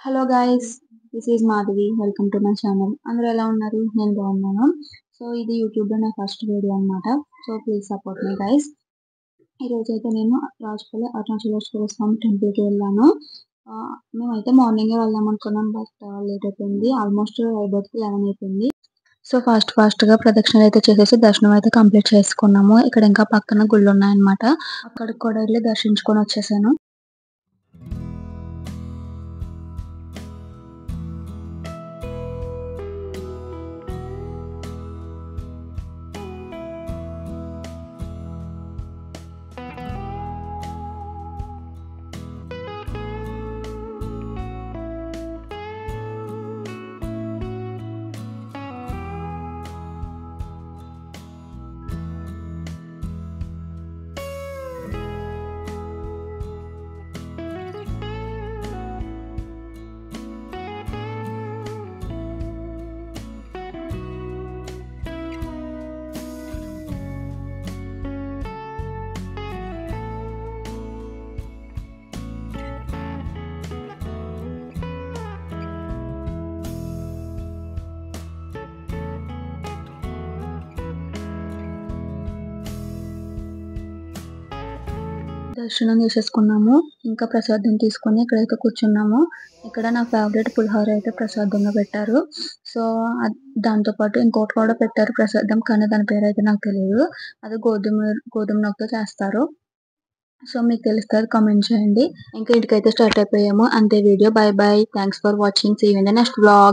Hello guys, this is Madhavi. Welcome to my channel. అందరూ ఎలా ఉన్నారు? నేను బాగున్నాను. సో ఇది యూట్యూబ్లో నా ఫస్ట్ వీడియో అనమాట. So please support me guys. ఈరోజు అయితే నేను రాజపల్లి అరుణాచలేశ్వర స్వామి టెంపుల్కి వెళ్ళాను. మేమైతే మార్నింగే వెళ్దాం అనుకున్నాం, బట్ లేట్ అయిపోయింది. ఆల్మోస్ట్ అయిపోతుంది 11 అయిపోయింది. సో ఫాస్ట్గా ప్రదక్షిణలు అయితే చేసేసి దర్శనం అయితే కంప్లీట్ చేసుకున్నాము. ఇక్కడ ఇంకా పక్కన గుళ్ళు ఉన్నాయన్నమాట. అక్కడికి కూడా వెళ్ళి దర్శించుకొని వచ్చేసాను. దర్శనం చేసేసుకున్నాము. ఇంకా ప్రసాదం తీసుకొని ఇక్కడైతే కూర్చున్నాము. ఇక్కడ నా ఫేవరెట్ పులిహోర అయితే ప్రసాదంగా పెట్టారు. సో దాంతోపాటు ఇంకోటి కూడా పెట్టారు ప్రసాదం, కానీ దాని పేరు అయితే నాకు తెలియదు. అది గోధుమ నొక్కితో చేస్తారు. సో మీకు తెలిస్తే కామెంట్ చేయండి. ఇంకా ఇంటికైతే స్టార్ట్ అయిపోయాము. అంతే video. Bye bye. Thanks for watching. See you in the next vlog.